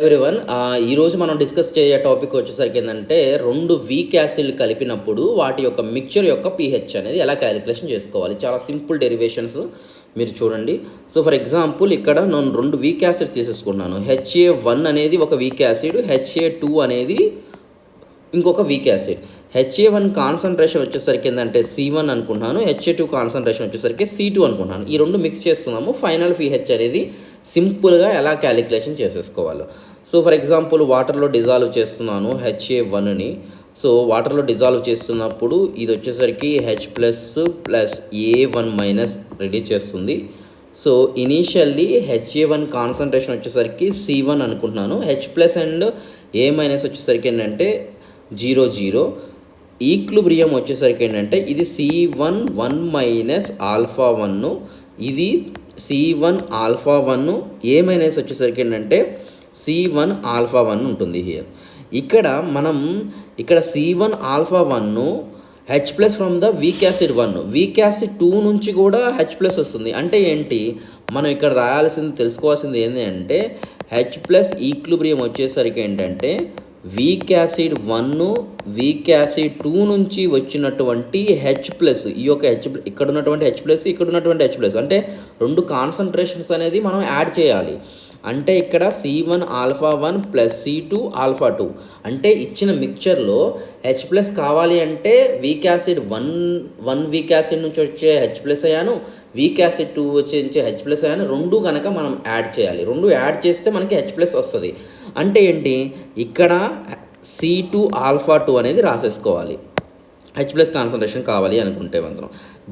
Everyone ఈరోజు మనం discuss చేయే topic వచ్చేసరికి ఏంటంటే రెండు వీక్ యాసిడ్లు కలిపినప్పుడు వాటి యొక్క మిక్చర్ యొక్క pH అనేది ఎలా క్యాలిక్యులేషన్ చేసుకోవాలి. చాలా సింపుల్ డెరివేషన్స్ మీరు చూడండి. సో ఫర్ ఎగ్జాంపుల్ ఇక్కడ నేను రెండు వీక్ యాసిడ్స్ తీసేసుకున్నాను. HA1 అనేది ఒక వీక్ యాసిడ్, HA2 అనేది ఇంకొక వీక్ యాసిడ్. HA1 కాన్సన్ట్రేషన్ వచ్చేసరికి ఏంటంటే C1 అనుకుంటున్నాను, HA2 కాన్సన్ట్రేషన్ వచ్చేసరికి C2 అనుకుంటున్నాను. ఈ రెండు మిక్స్ చేస్తున్నాము. ఫైనల్ pH అనేది సింపుల్గా ఎలా క్యాలిక్యులేషన్ చేసేసుకోవాలి. సో ఫర్ ఎగ్జాంపుల్ వాటర్లో డిజాల్వ్ చేస్తున్నాను HA1ని. సో వాటర్లో డిజాల్వ్ చేస్తున్నప్పుడు ఇది వచ్చేసరికి H ప్లస్ A1 రెడీ చేస్తుంది. సో ఇనీషియల్లీ HA1 కాన్సన్ట్రేషన్ వచ్చేసరికి C1 అనుకుంటున్నాను, H ప్లస్ అండ్ A- వచ్చేసరికి ఏంటంటే 0 ఈక్విలిబ్రియం వచ్చేసరికి ఏంటంటే ఇది C1 1 ఆల్ఫా 1, ఇది C1 ఆల్ఫా 1, A- వచ్చేసరికి ఏంటంటే C1 ఆల్ఫా 1 ఉంటుంది హియర్. ఇక్కడ C1 alpha 1 H plus from the weak acid 1, weak acid 2 నుంచి కూడా H ప్లస్ వస్తుంది. అంటే ఏంటి, మనం ఇక్కడ తెలుసుకోవాల్సింది ఏంటి అంటే H ప్లస్ ఈక్విలిబ్రియం వచ్చేసరికి ఏంటంటే వీక్ యాసిడ్ 1 వీక్ యాసిడ్ 2 నుంచి వచ్చినటువంటి H ప్లస్, ఈ యొక్క ఇక్కడ ఉన్నటువంటి H ప్లస్, ఇక్కడ ఉన్నటువంటి H ప్లస్, అంటే రెండు కాన్సన్ట్రేషన్స్ అనేది మనం యాడ్ చేయాలి. అంటే ఇక్కడ C1 alpha 1 plus C2 alpha 2, అంటే ఇచ్చిన మిక్చర్లో H ప్లస్ కావాలి అంటే వీక్ యాసిడ్ 1 వీక్ యాసిడ్ నుంచి వచ్చే H ప్లస్ అయ్యాను, వీక్ యాసిడ్ 2 వచ్చే H ప్లస్ అయ్యాను, రెండు కనుక మనం యాడ్ చేయాలి. రెండు యాడ్ చేస్తే మనకి H ప్లస్ వస్తుంది. అంటే ఏంటి, ఇక్కడ C2 ఆల్ఫా 2 అనేది రాసేసుకోవాలి H ప్లస్ కాన్సన్ట్రేషన్ కావాలి అనుకుంటే మాత్రం.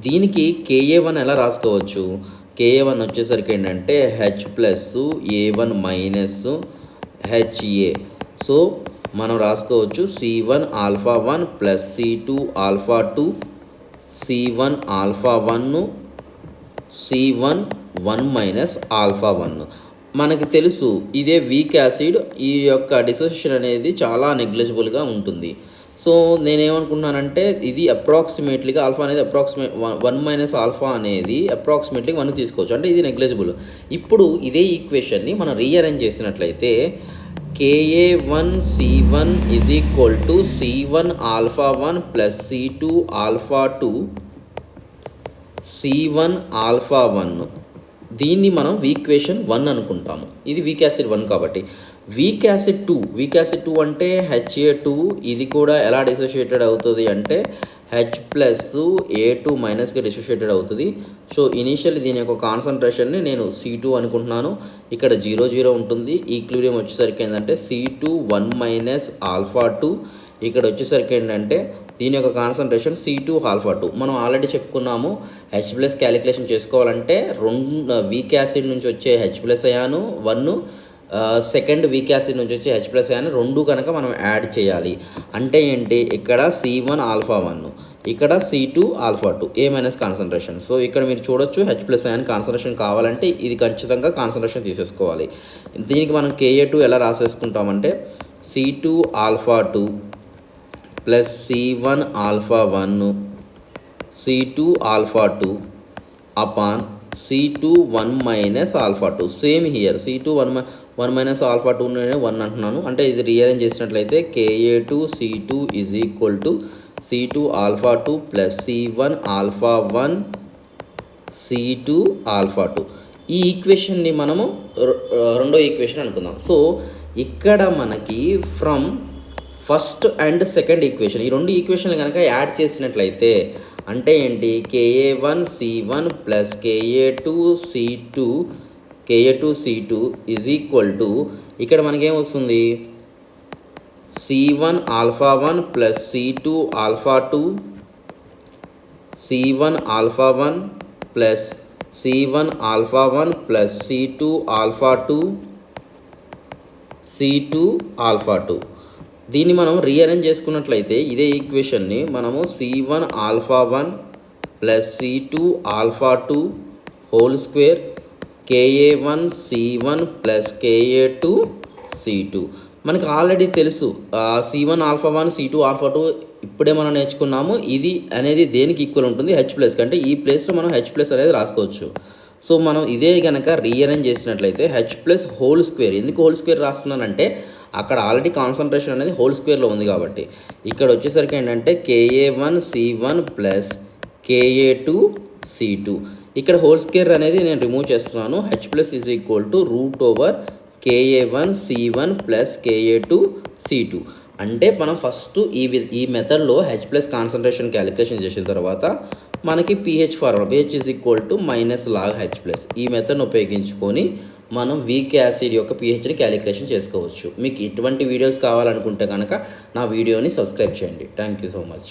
దీనికి KA1 ఎలా రాసుకోవచ్చు, KA1 వచ్చేసరికి ఏంటంటే H plus A1 minus HA. So మనం రాసుకోవచ్చు C1 alpha 1 plus C2 alpha 2, C1 alpha 1, C1 1 alpha 1. మనకి తెలుసు ఇదే వీక్ యాసిడ్, ఈ యొక్క డిసోసియేషన్ అనేది చాలా నెగ్లిజిబుల్గా ఉంటుంది. సో నేనేమనుకున్నానంటే ఇది అప్రాక్సిమేట్లీగా ఆల్ఫా అనేది 1 ఆల్ఫా అనేది అప్రాక్సిమేట్లీ 1 తీసుకోవచ్చు, అంటే ఇది నెగ్లిజిబుల్. ఇప్పుడు ఇదే ఈక్వేషన్ని మనం రీఅరేంజ్ చేసినట్లయితే KA1 C1 is equal to C1 alpha 1 plus C2 alpha 2 C1 alpha 1, దీన్ని మనం ఈక్వేషన్ 1 అనుకుంటాము. ఇది వీక్ యాసిడ్ 1 కాబట్టి. వీక్ యాసిడ్ 2 అంటే HA2, ఇది కూడా ఎలా డిసోషియేటెడ్ అవుతుంది అంటే H ప్లస్ A2 మైనస్గా డిసోషియేటెడ్ అవుతుంది. సో ఇనీషియల్లీ దీని యొక్క కాన్సన్ట్రేషన్ని నేను C2 అనుకుంటున్నాను. ఇక్కడ 0 ఉంటుంది. ఈక్విలిబ్రియం వచ్చేసరికి ఏంటంటే C2 1 ఆల్ఫా 2, ఇక్కడ వచ్చేసరికి ఏంటంటే దీని యొక్క కాన్సన్ట్రేషన్ C2 ఆల్ఫా 2. మనం ఆల్రెడీ చెప్పుకున్నాము H ప్లస్ క్యాలిక్యులేషన్ చేసుకోవాలంటే రెండు వీక్ యాసిడ్ నుంచి వచ్చే H plus ion 1, second weak acid నుంచి వచ్చే H ప్లస్ అయాను రెండు కనుక మనం యాడ్ చేయాలి. అంటే ఏంటి, ఇక్కడ C1 ఆల్ఫా 1, ఇక్కడ C2 alpha 2, A- concentration. So ఇక్కడ మీరు చూడొచ్చు H ప్లస్ అయాన్ కాన్సన్ట్రేషన్ కావాలంటే ఇది ఖచ్చితంగా కాన్సన్ట్రేషన్ తీసేసుకోవాలి. దీనికి మనం KA2 ఎలా రాసేసుకుంటామంటే C2 alpha 2 plus C1 alpha 1 C2 alpha 2 upon C2 1 alpha 2. Same here C2 1 alpha 2 నేను 1 అంటున్నాను. అంటే ఇది రీఅరేంజ్ చేసినట్లయితే KA2 C2 is equal to C2 alpha 2 plus C1 alpha 1 C2 alpha 2. ఈ ఈక్వేషన్ని మనము రెండో ఈక్వేషన్ అనుకుందాం. సో ఇక్కడ మనకి from first and second equation, ఈ రెండు ఈక్వేషన్లు కనుక యాడ్ చేసినట్లయితే అంటే ఏంటి, KA1 C1 plus KA2 C2 is equal to ఇక్కడ మనకేమొస్తుంది C1 alpha 1 plus C2 alpha 2, C1 alpha 1 plus C1 alpha 1 plus C2 alpha 2, C2 alpha 2. దీన్ని మనం రీఅరేంజ్ చేసుకున్నట్లయితే ఇదే ఈక్వేషన్ని మనము C1 alpha 1 plus C2 alpha 2 whole square KA1 C1 plus KA2 C2. మనకు already తెలుసు C1 alpha 1 C2 alpha 2 ఇప్పుడే మనం నేర్చుకున్నాము. ఇది అనేది దేనికి ఈక్వల్ ఉంటుంది, H ప్లస్ కంటే. ఈ ప్లేస్లో మనం H ప్లస్ అనేది రాసుకోవచ్చు. సో మనం ఇదే కనుక రీఅరేంజ్ చేసినట్లయితే హెచ్ ప్లస్ హోల్ స్క్వేర్, ఎందుకు హోల్ స్క్వేర్ రాస్తున్నానంటే అక్కడ ఆల్రెడీ కాన్సన్ట్రేషన్ అనేది హోల్ స్క్వేర్లో ఉంది కాబట్టి. ఇక్కడ వచ్చేసరికి ఏంటంటే KA1C1 ప్లస్ KA2C2, ఇక్కడ హోల్ స్క్వేర్ అనేది నేను రిమూవ్ చేస్తున్నాను. H plus is equal to √KA1C1 plus KA2C2. అంటే మనం ఫస్ట్ ఈ మెథడ్లో హెచ్ ప్లస్ కాన్సన్ట్రేషన్ క్యాలిక్యులేషన్ చేసిన తర్వాత మనకి pH formula, pH is equal to -log H+, ఈ మెథడ్ని ఉపయోగించుకొని మనం వీక్ యాసిడ్ యొక్క pHని క్యాలిక్యులేషన్ చేసుకోవచ్చు. మీకు ఇటువంటి వీడియోస్ కావాలనుకుంటే కనుక నా వీడియోని సబ్స్క్రైబ్ చేయండి. Thank you so much.